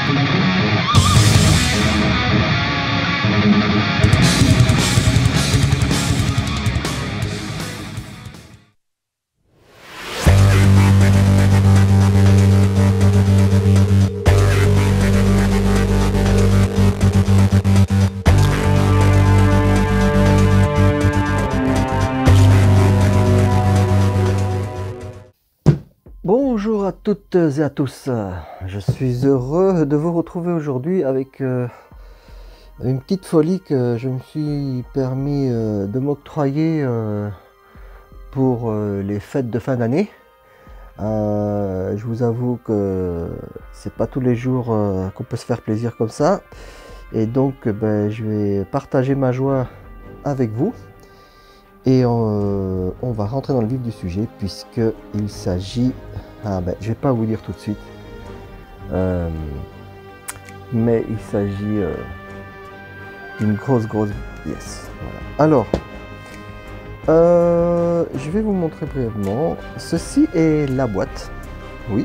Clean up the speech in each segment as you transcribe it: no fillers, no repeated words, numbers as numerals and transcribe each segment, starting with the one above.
Bonjour à toutes et à tous, je suis heureux de vous retrouver aujourd'hui avec une petite folie que je me suis permis de m'octroyer pour les fêtes de fin d'année. Je vous avoue que c'est pas tous les jours qu'on peut se faire plaisir comme ça, et donc je vais partager ma joie avec vous. Et on va rentrer dans le vif du sujet puisqu'il s'agit... je vais pas vous dire tout de suite. Mais il s'agit d'une grosse... Yes. Voilà. Alors, je vais vous montrer brièvement. Ceci est la boîte. Oui,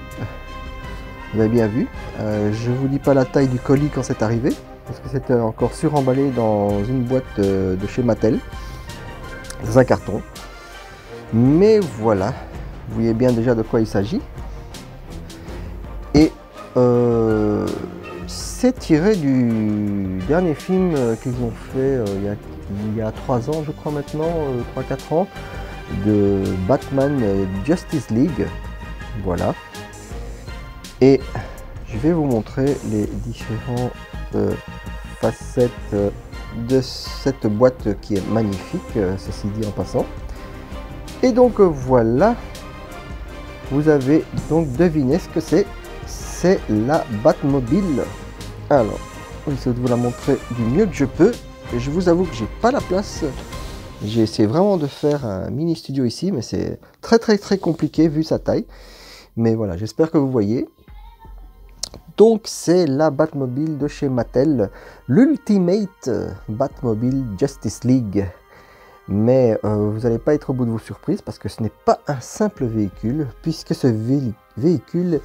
vous avez bien vu. Je vous dis pas la taille du colis quand c'est arrivé, parce que c'était encore suremballé dans une boîte de chez Mattel. Dans un carton, mais voilà, vous voyez bien déjà de quoi il s'agit. Et c'est tiré du dernier film qu'ils ont fait il y a 3 ans, je crois maintenant, 3-4 ans, de Batman Justice League. Voilà. Et je vais vous montrer les différentes facettes de cette boîte qui est magnifique, ceci dit en passant. Et donc voilà, vous avez donc deviné ce que c'est la Batmobile. Alors, j'essaie de vous la montrer du mieux que je peux. Et je vous avoue que j'ai pas la place. J'ai essayé vraiment de faire un mini studio ici, mais c'est très compliqué vu sa taille. Mais voilà, j'espère que vous voyez. Donc c'est la Batmobile de chez Mattel, l'Ultimate Batmobile Justice League. Mais vous n'allez pas être au bout de vos surprises parce que ce n'est pas un simple véhicule, puisque ce véhicule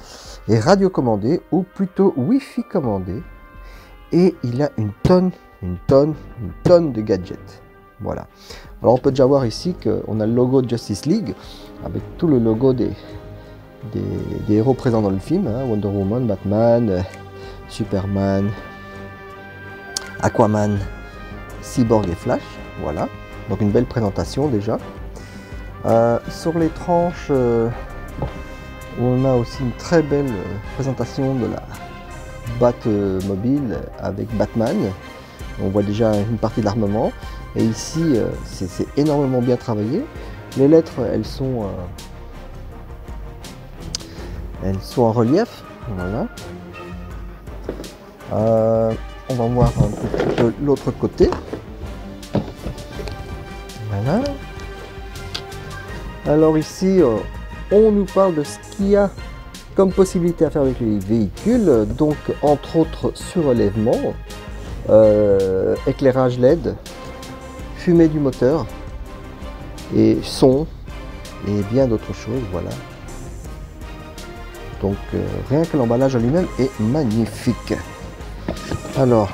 est radiocommandé, ou plutôt Wi-Fi commandé. Et il a une tonne de gadgets. Voilà. Alors on peut déjà voir ici qu'on a le logo de Justice League, avec tout le logo des héros présents dans le film, hein, Wonder Woman, Batman, Superman, Aquaman, Cyborg et Flash. Voilà, donc une belle présentation déjà. Sur les tranches, on a aussi une très belle présentation de la Batmobile avec Batman. On voit déjà une partie de l'armement. Et ici, c'est énormément bien travaillé. Les lettres, elles sont en relief, voilà. On va voir un petit peu l'autre côté. Voilà. Alors ici, on nous parle de ce qu'il y a comme possibilité à faire avec les véhicules. Donc, entre autres, surélèvement, éclairage LED, fumée du moteur, et son, et bien d'autres choses, voilà. Donc rien que l'emballage en lui-même est magnifique. Alors,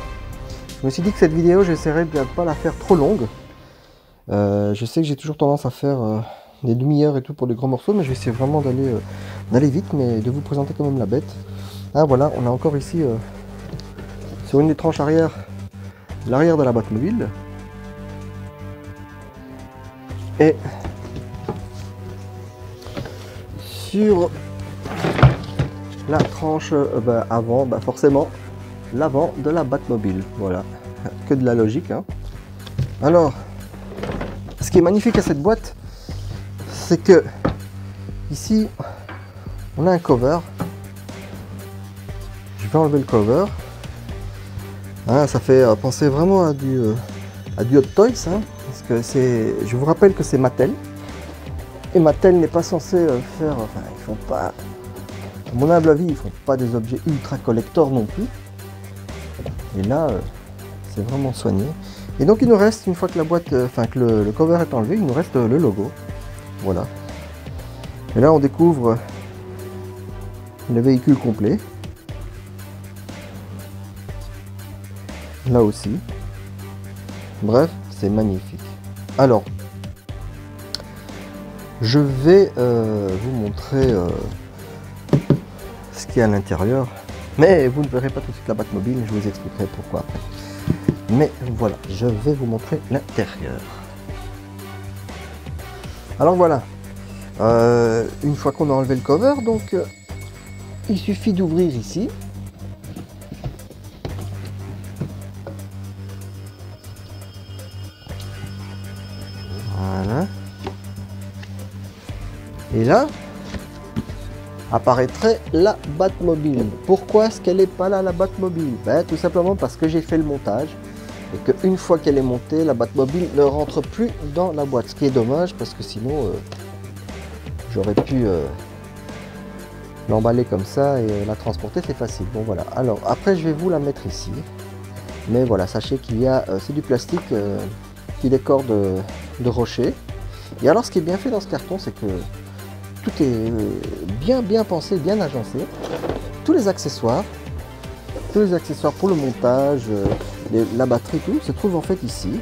je me suis dit que cette vidéo, j'essaierai de ne pas la faire trop longue. Je sais que j'ai toujours tendance à faire des demi-heures et tout pour des grands morceaux, mais je vais essayer vraiment d'aller vite, mais de vous présenter quand même la bête. Ah voilà, on a encore ici, sur une des tranches arrière, l'arrière de la Batmobile. Et sur la tranche avant, forcément l'avant de la Batmobile. Voilà, que de la logique, hein. Alors, ce qui est magnifique à cette boîte, c'est que ici on a un cover. Je vais enlever le cover. Ah, ça fait penser vraiment à du Hot Toys, hein, parce que je vous rappelle que c'est Mattel, et Mattel n'est pas censé faire, enfin ils font pas, à mon humble avis, ils font pas des objets ultra collector non plus. Et là, c'est vraiment soigné. Et donc il nous reste, une fois que la boîte, que le cover est enlevé, il nous reste le logo. Voilà. Et là on découvre le véhicule complet. là aussi. Bref, c'est magnifique. Alors, je vais vous montrer ce qu'il y a à l'intérieur. Mais vous ne verrez pas tout de suite la Batmobile, je vous expliquerai pourquoi après. Mais voilà, je vais vous montrer l'intérieur. Alors voilà, une fois qu'on a enlevé le cover, donc il suffit d'ouvrir ici. Voilà. Et là, apparaîtrait la Batmobile. Pourquoi est-ce qu'elle n'est pas là, la Batmobile? Ben, tout simplement parce que j'ai fait le montage et qu'une fois qu'elle est montée, la Batmobile ne rentre plus dans la boîte. Ce qui est dommage parce que sinon, j'aurais pu l'emballer comme ça et la transporter, c'est facile. Bon voilà. Alors après, je vais vous la mettre ici. Mais voilà, sachez qu'il y a, c'est du plastique qui décore de rocher. Et alors, ce qui est bien fait dans ce carton, c'est que tout est bien pensé, bien agencé. Tous les accessoires pour le montage, la batterie, tout se trouve en fait ici.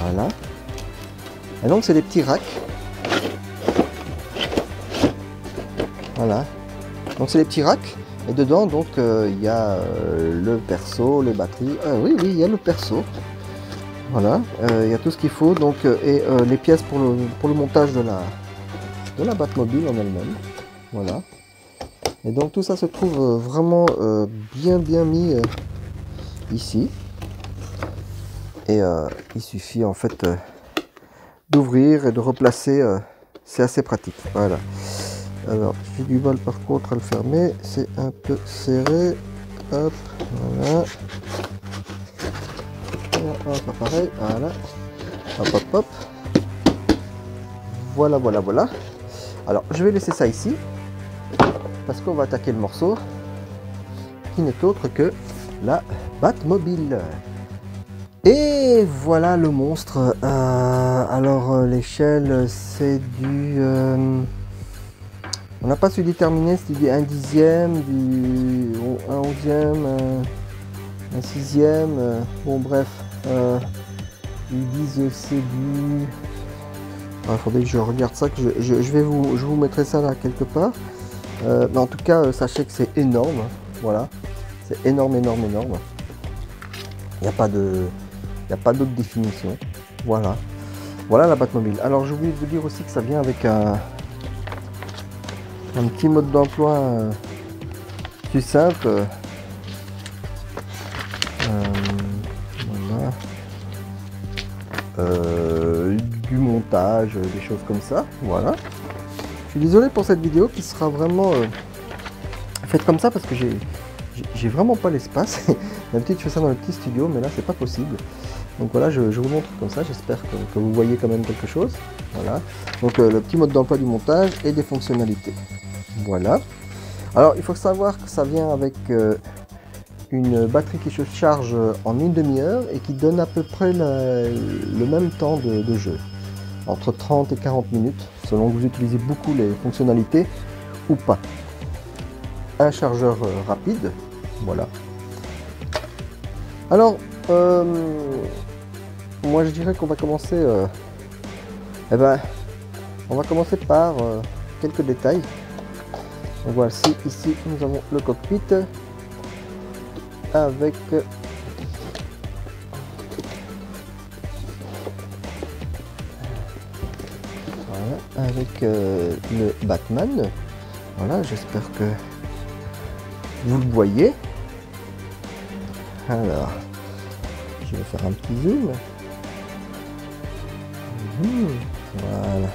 Voilà. Et donc c'est des petits racks. Voilà. Donc c'est des petits racks. Et dedans donc il y a le perso, les batteries. Oui, il y a le perso. Voilà, il y a tout ce qu'il faut, donc, et les pièces pour le montage de la Batmobile en elle-même. Voilà. Et donc tout ça se trouve vraiment bien mis ici. Et il suffit en fait d'ouvrir et de replacer. C'est assez pratique. Voilà. Alors, j'ai du mal par contre à le fermer. C'est un peu serré. Hop, voilà. Hop, pareil, voilà. Hop. Voilà. Alors, je vais laisser ça ici. Parce qu'on va attaquer le morceau. Qui n'est autre que la Batmobile. Et voilà le monstre. Alors, l'échelle, c'est du... on n'a pas su déterminer, c'est du 1/10, du 1/11, un 6e. Bon, bref. Ils disent c'est du... Attendez que je regarde ça, que je vous mettrai ça là quelque part. Mais en tout cas, sachez que c'est énorme. Voilà, c'est énorme. Il n'y a pas d'autre définition. Voilà la Batmobile. Alors je voulais vous dire aussi que ça vient avec un petit mode d'emploi plus simple. Du montage, des choses comme ça. Voilà. Je suis désolé pour cette vidéo qui sera vraiment faite comme ça parce que j'ai vraiment pas l'espace. D'habitude je fais ça dans le petit studio, mais là c'est pas possible. Donc voilà, je vous montre comme ça. J'espère que vous voyez quand même quelque chose. Voilà. Donc le petit mode d'emploi du montage et des fonctionnalités. Voilà. Alors il faut savoir que ça vient avec une batterie qui se charge en une demi-heure et qui donne à peu près le même temps de jeu, entre 30 et 40 minutes, selon que vous utilisez beaucoup les fonctionnalités ou pas. Un chargeur rapide, voilà. Alors, moi je dirais qu'on va commencer, on va commencer par quelques détails. Donc voici, ici nous avons le cockpit avec le Batman. Voilà, j'espère que vous le voyez. Alors, je vais faire un petit zoom. Voilà.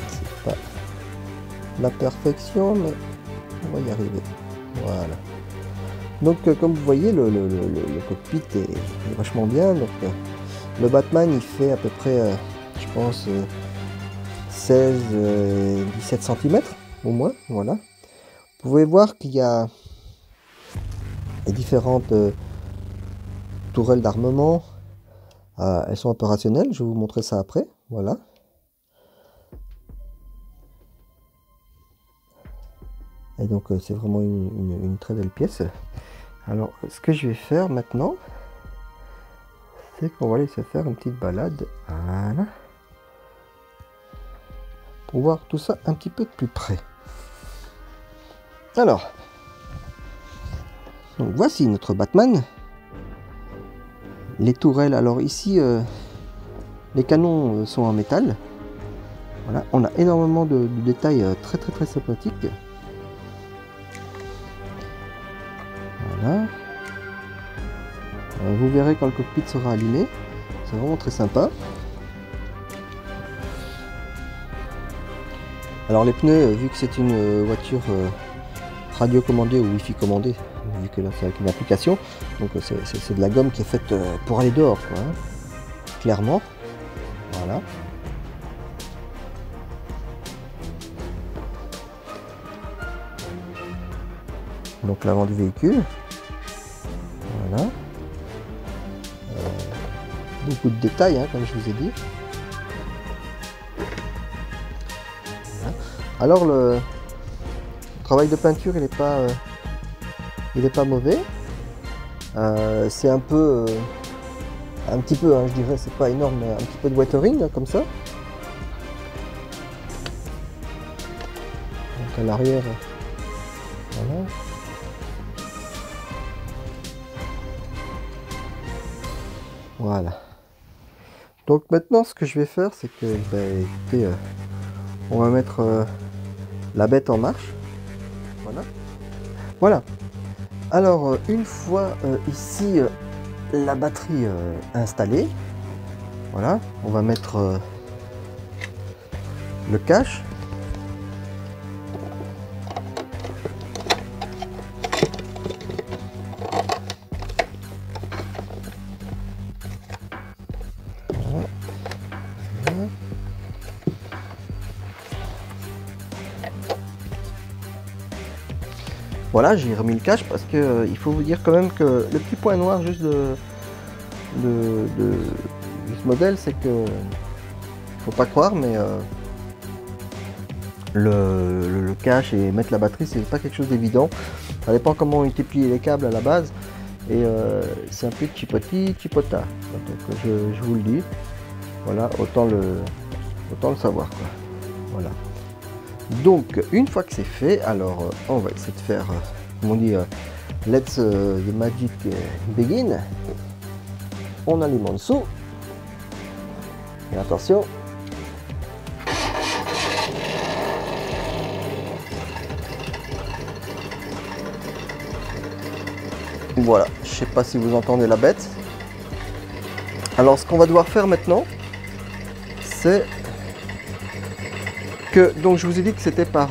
C'est pas la perfection, mais on va y arriver. Voilà. Donc comme vous voyez, le cockpit est vachement bien. Donc le Batman il fait à peu près je pense 16-17 cm au moins. Voilà. Vous pouvez voir qu'il y a différentes tourelles d'armement. Elles sont opérationnelles, je vais vous montrer ça après. Voilà. Et donc c'est vraiment une très belle pièce. Alors ce que je vais faire maintenant, c'est qu'on va aller se faire une petite balade. Voilà. Pour voir tout ça un petit peu de plus près. Alors, donc voici notre Batman. Les tourelles, alors ici, les canons sont en métal. Voilà, on a énormément de détails très sympathiques. Voilà. Vous verrez quand le cockpit sera allumé. C'est vraiment très sympa. Alors les pneus, vu que c'est une voiture radio commandée ou wifi commandée, vu que là c'est avec une application, donc c'est de la gomme qui est faite pour aller dehors, quoi, hein, clairement. Voilà. Donc l'avant du véhicule. Voilà. Beaucoup de détails, hein, comme je vous ai dit. Voilà. Alors le travail de peinture, il n'est pas mauvais. C'est un peu, un petit peu, hein, je dirais, c'est pas énorme, mais un petit peu de weathering, hein, comme ça. Donc à l'arrière, voilà. Voilà. Donc maintenant, ce que je vais faire, c'est que, écoutez, on va mettre la bête en marche. Voilà. Voilà. Alors, une fois ici la batterie installée, voilà, on va mettre le cache. Voilà, j'ai remis le cache parce que il faut vous dire quand même que le petit point noir juste de ce modèle, c'est que faut pas croire, mais le cache et mettre la batterie, c'est pas quelque chose d'évident. Ça dépend comment ont été pliés les câbles à la base, et c'est un peu chipota. Donc je vous le dis, voilà, autant le savoir, quoi. Voilà. Donc une fois que c'est fait, alors on va essayer de faire, comme on dit, let's the magic begin. On allume en dessous. Et attention. Voilà, je sais pas si vous entendez la bête. Alors ce qu'on va devoir faire maintenant, c'est que, donc je vous ai dit que c'était par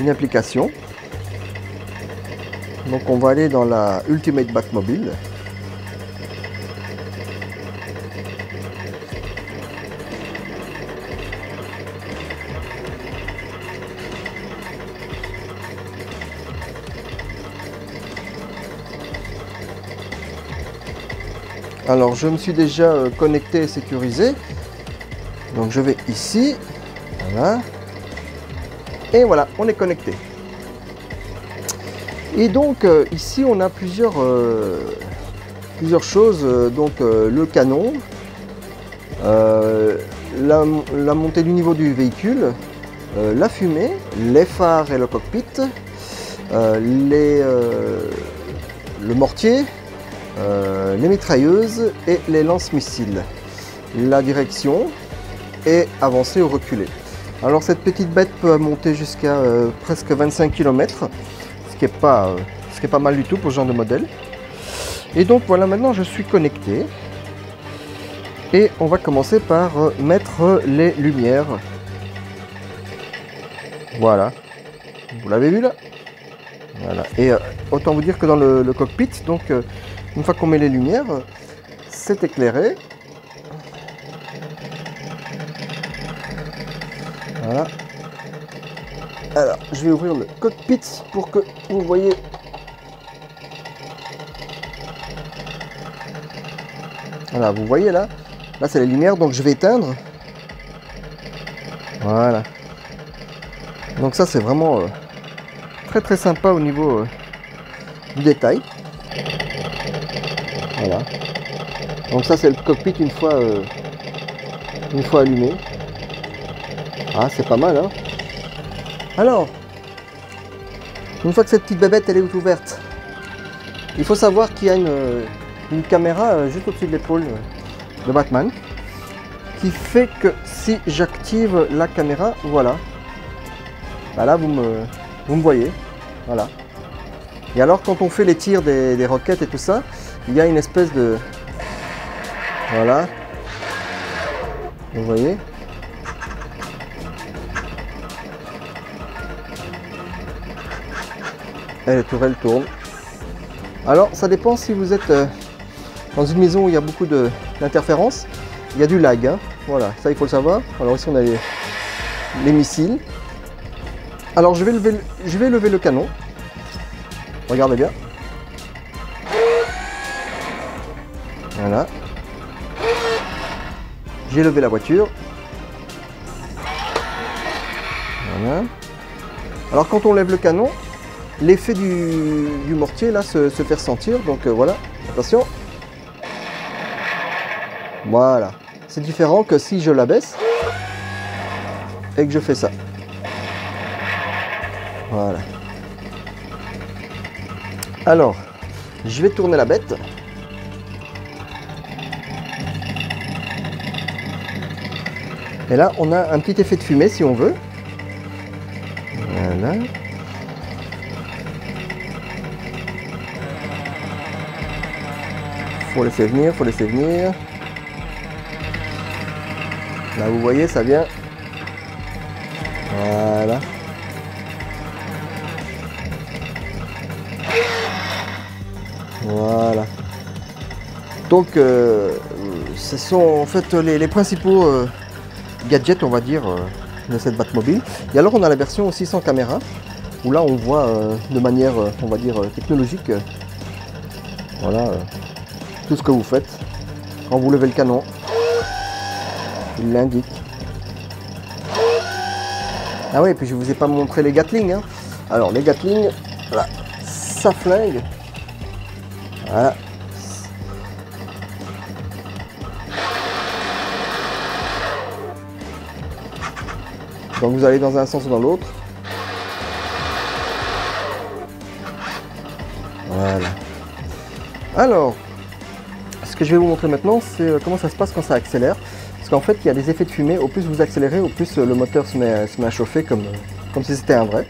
une application. Donc on va aller dans la Ultimate Batmobile. Alors je me suis déjà connecté et sécurisé. Donc je vais ici. Voilà. Et voilà, on est connecté. Et donc ici on a plusieurs choses. Donc le canon, la montée du niveau du véhicule, la fumée, les phares et le cockpit, le mortier, les mitrailleuses et les lance-missiles, la direction et avancer ou reculer. Alors cette petite bête peut monter jusqu'à presque 25 km, ce qui est pas mal du tout pour ce genre de modèle. Et donc voilà, maintenant je suis connecté et on va commencer par mettre les lumières. Voilà, vous l'avez vu là. Voilà. Et autant vous dire que dans le cockpit, donc une fois qu'on met les lumières, c'est éclairé. Voilà. Alors, je vais ouvrir le cockpit pour que vous voyez. Voilà, vous voyez là. Là, c'est les lumières, donc je vais éteindre. Voilà. Donc ça, c'est vraiment très sympa au niveau du détail. Voilà. Donc ça c'est le cockpit une fois allumé. Ah, c'est pas mal, hein. Alors, une fois que cette petite bébête elle est ouverte, il faut savoir qu'il y a une caméra juste au-dessus de l'épaule de Batman qui fait que si j'active la caméra, voilà, bah là vous me voyez, voilà. Et alors quand on fait les tirs des roquettes et tout ça, il y a une espèce de, voilà, vous voyez. Et les tourelles tournent. Alors ça dépend si vous êtes dans une maison où il y a beaucoup d'interférences, il y a du lag, hein. Voilà, ça il faut le savoir. Alors ici on a les missiles. Alors je vais lever le canon. Regardez bien. Voilà. J'ai levé la voiture. Voilà. Alors quand on lève le canon, l'effet du mortier là se fait ressentir. Donc voilà, attention. Voilà. C'est différent que si je l'abaisse et que je fais ça. Voilà. Alors, je vais tourner la bête. Et là, on a un petit effet de fumée si on veut. Voilà. Faut laisser venir, faut laisser venir. Là, vous voyez, ça vient. Voilà. Voilà. Donc, ce sont en fait les principaux gadgets, on va dire, de cette Batmobile. Et alors, on a la version aussi sans caméra, où là, on voit de manière, on va dire, technologique, voilà, tout ce que vous faites. Quand vous levez le canon, il l'indique. Ah oui, et puis je vous ai pas montré les Gatling, hein. Alors, les Gatling, voilà, ça flingue. Voilà. Donc vous allez dans un sens ou dans l'autre. Voilà. Alors, ce que je vais vous montrer maintenant, c'est comment ça se passe quand ça accélère. Parce qu'en fait, il y a des effets de fumée. Au plus vous accélérez, au plus le moteur se met à chauffer comme si c'était un vrai.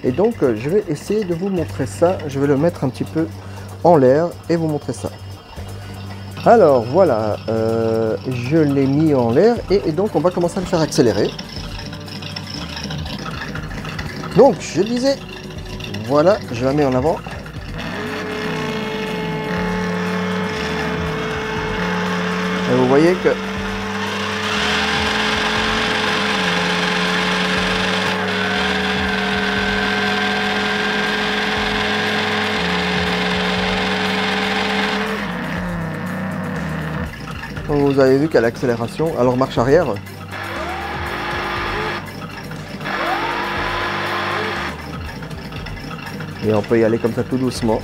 Et donc, je vais essayer de vous montrer ça. Je vais le mettre un petit peu en l'air et vous montrer ça. Alors voilà, je l'ai mis en l'air et donc on va commencer à le faire accélérer. Donc je disais, voilà, je la mets en avant. Et vous voyez que vous avez vu qu'à l'accélération, alors marche arrière. Et on peut y aller comme ça tout doucement.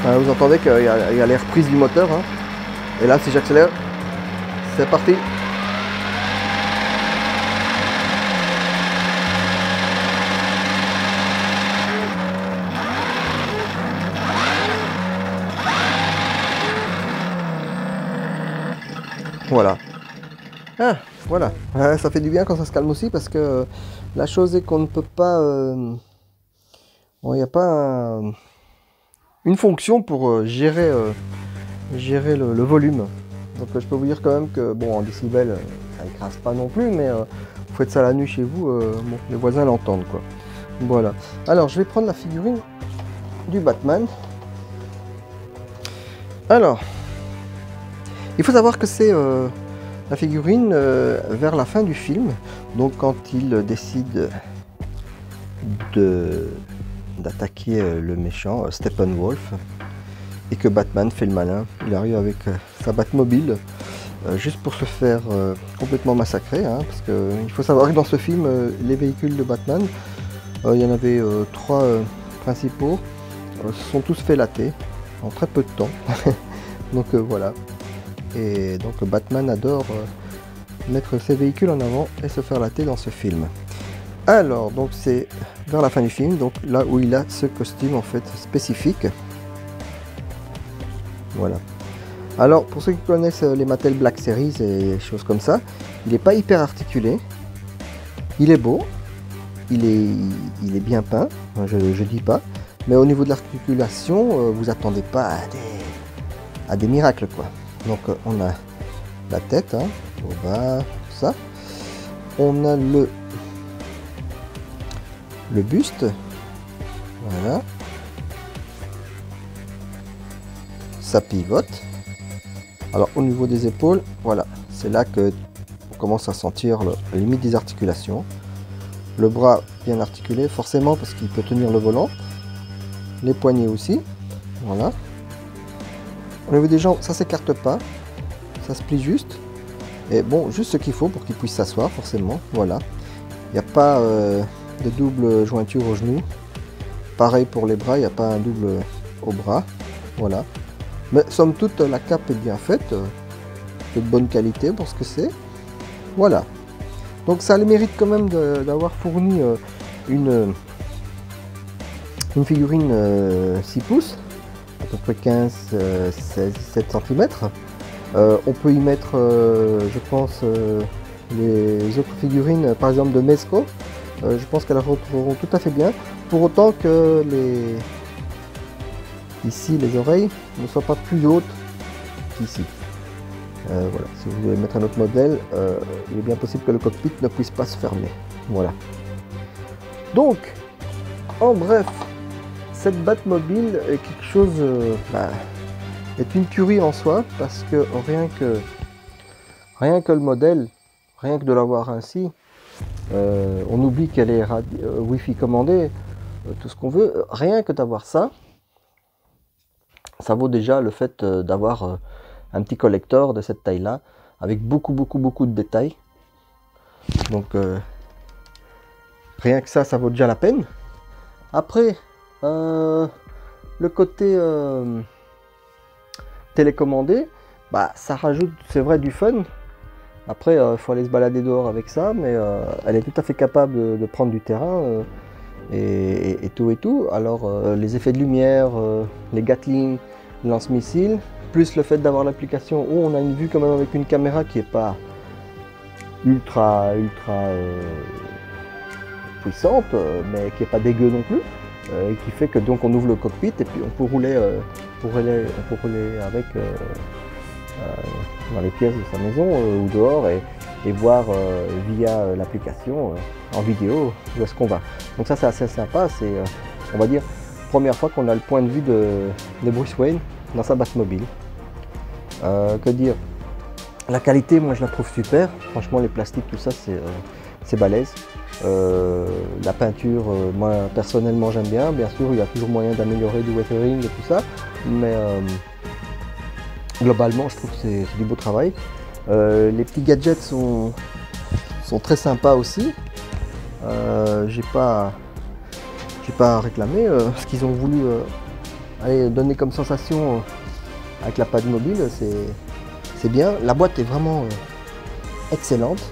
Alors, vous entendez qu'il y a les reprises du moteur, hein. Et là si j'accélère, c'est parti. Voilà. Ah, voilà. Ça fait du bien quand ça se calme aussi parce que la chose est qu'on ne peut pas... bon, il n'y a pas une fonction pour gérer le volume. Donc je peux vous dire quand même que, bon, en décibels, ça écrase pas non plus, mais vous faites ça la nuit chez vous, bon, les voisins l'entendent, quoi. Voilà. Alors, je vais prendre la figurine du Batman. Alors... il faut savoir que c'est la figurine vers la fin du film, donc quand il décide d'attaquer le méchant Steppenwolf et que Batman fait le malin, il arrive avec sa Batmobile juste pour se faire complètement massacrer, hein, parce qu'il faut savoir que dans ce film, les véhicules de Batman, il y en avait 3 principaux, se sont tous fait latter en très peu de temps. Donc voilà. Et donc Batman adore mettre ses véhicules en avant et se faire latter dans ce film. Alors donc c'est vers la fin du film, donc là où il a ce costume en fait spécifique. Voilà. Alors pour ceux qui connaissent les Mattel Black Series et choses comme ça, il n'est pas hyper articulé. Il est beau, il est bien peint, je dis pas. Mais au niveau de l'articulation, vous attendez pas à des miracles quoi. Donc on a la tête, hein, au bas, tout ça. On a le buste, voilà. Ça pivote. Alors au niveau des épaules, voilà, c'est là que on commence à sentir la limite des articulations. Le bras bien articulé, forcément parce qu'il peut tenir le volant. Les poignets aussi, voilà. Au niveau des jambes, ça s'écarte pas, ça se plie juste. Et bon, juste ce qu'il faut pour qu'il puisse s'asseoir, forcément, voilà. Il n'y a pas de double jointure au genou. Pareil pour les bras, il n'y a pas un double au bras, voilà. Mais somme toute, la cape est bien faite, de bonne qualité pour ce que c'est, voilà. Donc ça a le mérite quand même d'avoir fourni une figurine 6 pouces, à peu près 15, 16, 17 cm. On peut y mettre, je pense, les autres figurines, par exemple de Mezco. Je pense qu'elles rentreront tout à fait bien, pour autant que ici les oreilles ne soient pas plus hautes qu'ici. Voilà. Si vous voulez mettre un autre modèle, il est bien possible que le cockpit ne puisse pas se fermer. Voilà. Donc, en bref, cette Batmobile est quelque chose, est une tuerie en soi, parce que rien que le modèle, rien que de l'avoir ainsi, on oublie qu'elle est Wi-Fi commandée, tout ce qu'on veut, rien que d'avoir ça, ça vaut déjà le fait d'avoir un petit collector de cette taille là, avec beaucoup de détails. Donc rien que ça vaut déjà la peine. Après, le côté télécommandé, ça rajoute, c'est vrai, du fun. Après, il faut aller se balader dehors avec ça, mais elle est tout à fait capable de prendre du terrain et tout. Alors, les effets de lumière, les Gatling, lance-missiles, plus le fait d'avoir l'application où on a une vue quand même avec une caméra qui n'est pas ultra puissante, mais qui n'est pas dégueu non plus, et qui fait que donc on ouvre le cockpit et puis on peut rouler avec dans les pièces de sa maison ou dehors et voir via l'application en vidéo où est-ce qu'on va. Donc ça c'est assez sympa, c'est on va dire première fois qu'on a le point de vue de Bruce Wayne dans sa Batmobile. Que dire, la qualité, moi je la trouve super, franchement les plastiques tout ça c'est balèze. La peinture, moi personnellement j'aime bien, bien sûr il y a toujours moyen d'améliorer du weathering et tout ça, mais globalement je trouve que c'est du beau travail. Les petits gadgets sont très sympas aussi. J'ai pas à réclamer. Ce qu'ils ont voulu donner comme sensation avec la Batmobile, c'est bien. La boîte est vraiment excellente.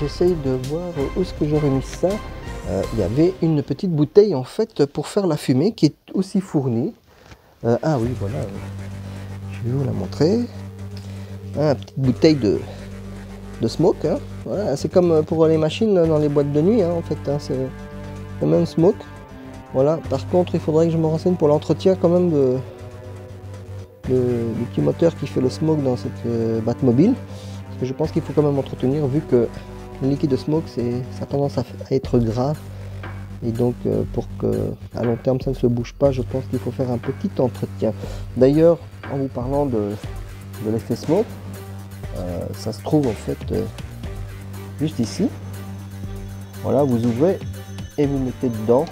J'essaye de voir où est-ce que j'aurais mis ça. Il y avait une petite bouteille en fait pour faire la fumée qui est aussi fournie. Ah oui, voilà. Je vais vous la montrer. Une petite bouteille de smoke. Hein. Voilà, c'est comme pour les machines dans les boîtes de nuit. Hein, en fait, hein, c'est le même smoke. Voilà. Par contre, il faudrait que je me renseigne pour l'entretien quand même du petit moteur qui fait le smoke dans cette Batmobile. Parce que je pense qu'il faut quand même entretenir vu que le liquide de smoke ça a tendance à être gras. Et donc pour que à long terme ça ne se bouge pas, je pense qu'il faut faire un petit entretien. D'ailleurs, en vous parlant de l'effet smoke, ça se trouve en fait juste ici. Voilà, vous ouvrez et vous mettez dedans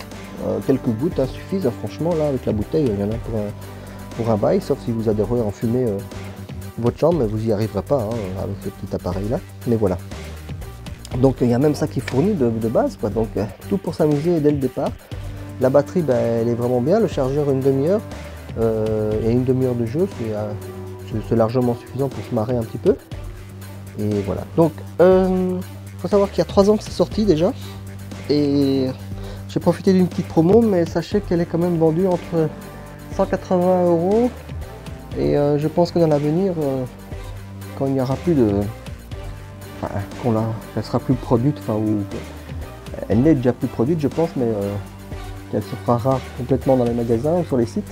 quelques gouttes, suffisent. Franchement là avec la bouteille il y en a pour un bail, sauf si vous adhérez en fumée votre chambre, mais vous n'y arriverez pas hein, avec ce petit appareil là. Mais voilà. Donc il y a même ça qui est fourni de base, quoi. Donc tout pour s'amuser dès le départ. La batterie, ben, elle est vraiment bien. Le chargeur, une demi-heure. Et une demi-heure de jeu, c'est largement suffisant pour se marrer un petit peu. Et voilà. Donc, faut savoir qu'il y a 3 ans que c'est sorti déjà. Et j'ai profité d'une petite promo, mais sachez qu'elle est quand même vendue entre 180 € et je pense que dans l'avenir, quand il n'y aura plus de... Enfin, elle sera plus produite, enfin, ou elle n'est déjà plus produite, je pense, mais qu'elle se fera rare complètement dans les magasins ou sur les sites.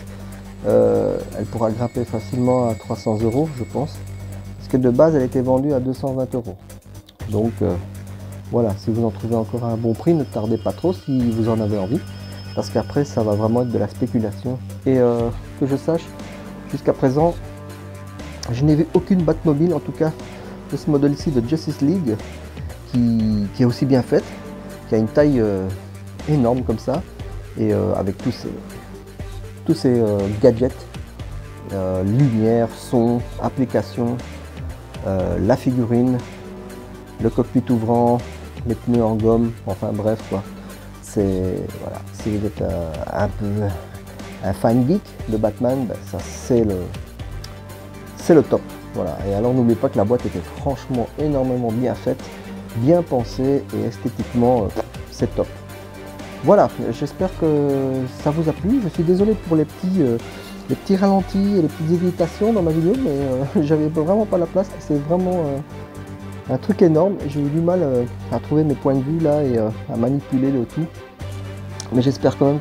Elle pourra grimper facilement à 300 €, je pense. Parce que de base, elle était vendue à 220 €. Donc voilà, si vous en trouvez encore à un bon prix, ne tardez pas trop si vous en avez envie. Parce qu'après, ça va vraiment être de la spéculation. Et que je sache, jusqu'à présent, je n'ai vu aucune Batmobile, en tout cas de ce modèle-ci de Justice League, qui est aussi bien faite, qui a une taille énorme comme ça, et avec tous ces gadgets, lumière, son, application, la figurine, le cockpit ouvrant, les pneus en gomme, enfin bref quoi. Voilà, si vous êtes un peu un fan geek de Batman, ben, ça c'est le top. Voilà. Et alors n'oubliez pas que la boîte était franchement énormément bien faite, bien pensée et esthétiquement c'est top. Voilà, j'espère que ça vous a plu. Je suis désolé pour les petits ralentis et les petites hésitations dans ma vidéo, mais j'avais vraiment pas la place. C'est vraiment un truc énorme. J'ai eu du mal à trouver mes points de vue là et à manipuler le tout. Mais j'espère quand même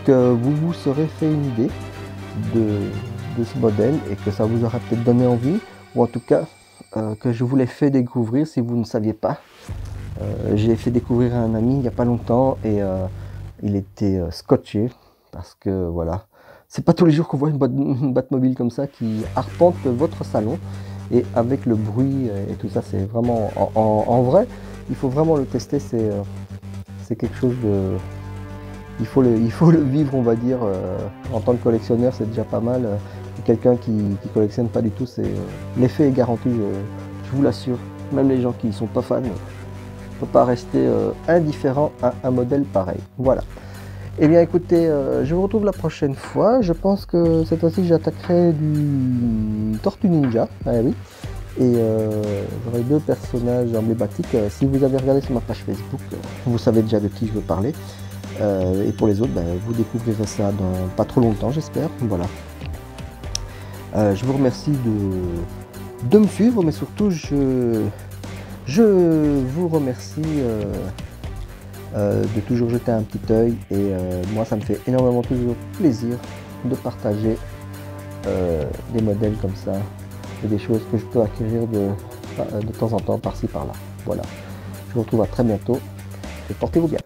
que vous vous serez fait une idée de ce modèle et que ça vous aura peut-être donné envie, ou en tout cas que je vous l'ai fait découvrir si vous ne saviez pas. J'ai fait découvrir à un ami il n'y a pas longtemps et il était scotché parce que voilà, c'est pas tous les jours qu'on voit une Batmobile comme ça qui arpente votre salon, et avec le bruit et tout ça, c'est vraiment en vrai, il faut vraiment le tester. C'est quelque chose de... Il faut le vivre, on va dire. En tant que collectionneur, c'est déjà pas mal. Quelqu'un qui collectionne pas du tout, l'effet est garanti, je vous l'assure. Même les gens qui ne sont pas fans ne peuvent pas rester indifférents à un modèle pareil. Voilà. Eh bien écoutez, je vous retrouve la prochaine fois. Je pense que cette fois-ci j'attaquerai du Tortue Ninja. Ah oui. Et j'aurai 2 personnages emblématiques. Si vous avez regardé sur ma page Facebook, vous savez déjà de qui je veux parler. Et pour les autres, ben, vous découvrirez ça dans pas trop longtemps, j'espère. Voilà. Je vous remercie de me suivre, mais surtout je vous remercie de toujours jeter un petit œil, et moi ça me fait énormément toujours plaisir de partager des modèles comme ça et des choses que je peux acquérir de temps en temps par-ci par-là. Voilà. Je vous retrouve à très bientôt et portez-vous bien.